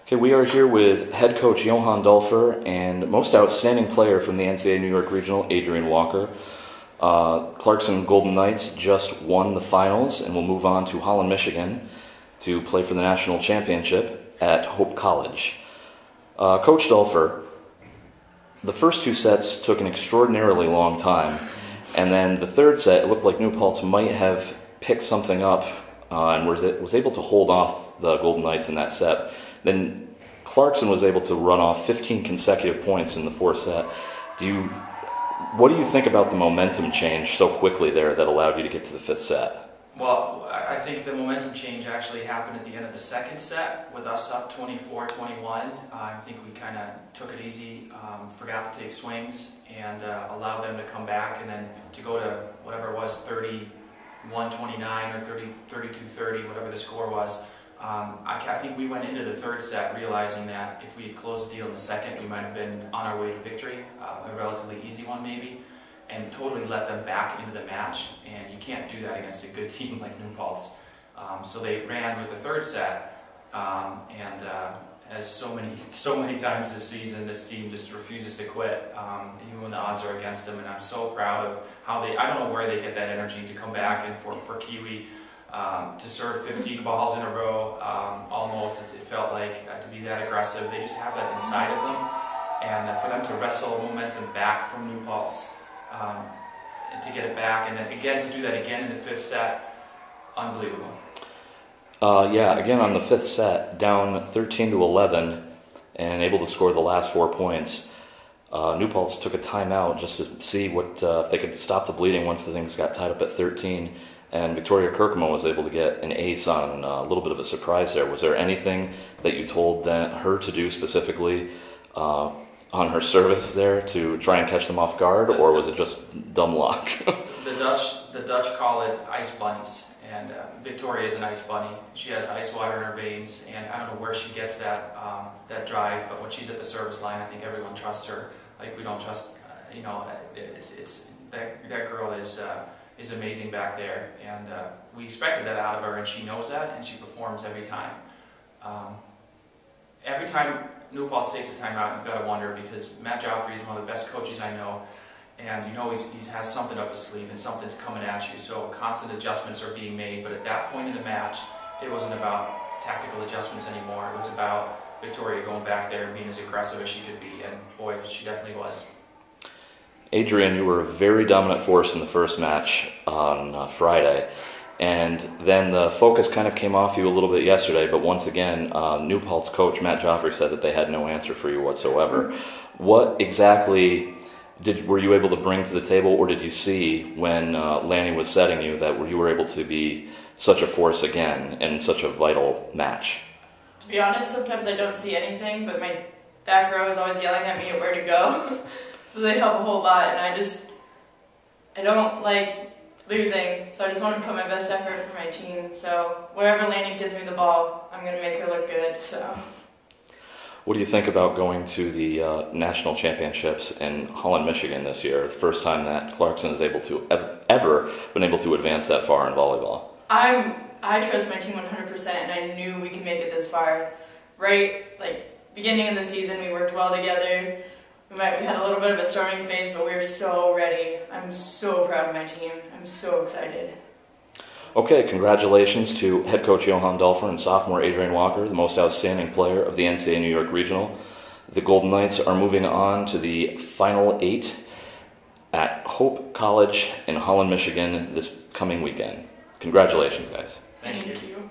Okay, we are here with head coach Johan Dulfer and most outstanding player from the NCAA New York Regional, Adrian Walker. Clarkson Golden Knights just won the finals and will move on to Holland, Michigan to play for the national championship at Hope College. Coach Dulfer, the first two sets took an extraordinarily long time, and then the third set, it looked like New Paltz might have picked something up and was able to hold off the Golden Knights in that set. Then Clarkson was able to run off 15 consecutive points in the fourth set. What do you think about the momentum change so quickly there that allowed you to get to the fifth set? Well, I think the momentum change actually happened at the end of the second set with us up 24-21. I think we kind of took it easy, forgot to take swings, and allowed them to come back, and then to go to whatever it was, 31-29 or 32-30, whatever the score was. I think we went into the third set realizing that if we had closed the deal in the second, we might have been on our way to victory, a relatively easy one maybe, and totally let them back into the match. And you can't do that against a good team like New Paltz. So they ran with the third set, and as so many times this season, this team just refuses to quit, even when the odds are against them. And I'm so proud of how I don't know where they get that energy to come back and for Kiwi. To serve 15 balls in a row, almost, it felt like, to be that aggressive. They just have that inside of them, and for them to wrestle momentum back from New Paltz, to get it back, and then again to do that again in the fifth set, unbelievable. Yeah, again on the fifth set, down 13-11, and able to score the last 4 points. New Paltz took a timeout just to see if they could stop the bleeding once the things got tied up at 13. And Victoria Kirkmo was able to get an ace on a little bit of a surprise there. Was there anything that you told her to do specifically on her service there to try and catch them off guard, or was it just dumb luck? The Dutch call it ice bunnies, and Victoria is an ice bunny. She has ice water in her veins, and I don't know where she gets that drive, but when she's at the service line, I think everyone trusts her. Like we don't trust, that girl is amazing back there, and we expected that out of her, and she knows that, and she performs every time. Every time New Paltz takes a timeout, you've got to wonder, because Matt Joffrey is one of the best coaches I know, and you know he has something up his sleeve, and something's coming at you, so constant adjustments are being made. But at that point in the match, it wasn't about tactical adjustments anymore. It was about Victoria going back there and being as aggressive as she could be, and boy, she definitely was. Adrian, you were a very dominant force in the first match on Friday, and then the focus kind of came off you a little bit yesterday, but once again, New Paltz coach Matt Joffrey said that they had no answer for you whatsoever. What exactly were you able to bring to the table, or did you see when Lanny was setting you that you were able to be such a force again in such a vital match? To be honest, sometimes I don't see anything, but my back row is always yelling at me at where to go. So they help a whole lot, and I don't like losing, so I just want to put my best effort for my team. So wherever Lanny gives me the ball, I'm going to make her look good. So. What do you think about going to the national championships in Holland, Michigan this year? The first time that Clarkson is ever been able to advance that far in volleyball. I trust my team 100%, and I knew we could make it this far. Beginning of the season, we worked well together. We had a little bit of a storming phase, but we were so ready. I'm so proud of my team. I'm so excited. Okay, congratulations to head coach Johan Dulfer and sophomore Adrian Walker, the most outstanding player of the NCAA New York Regional. The Golden Knights are moving on to the Final 8 at Hope College in Holland, Michigan this coming weekend. Congratulations, guys. Thank you.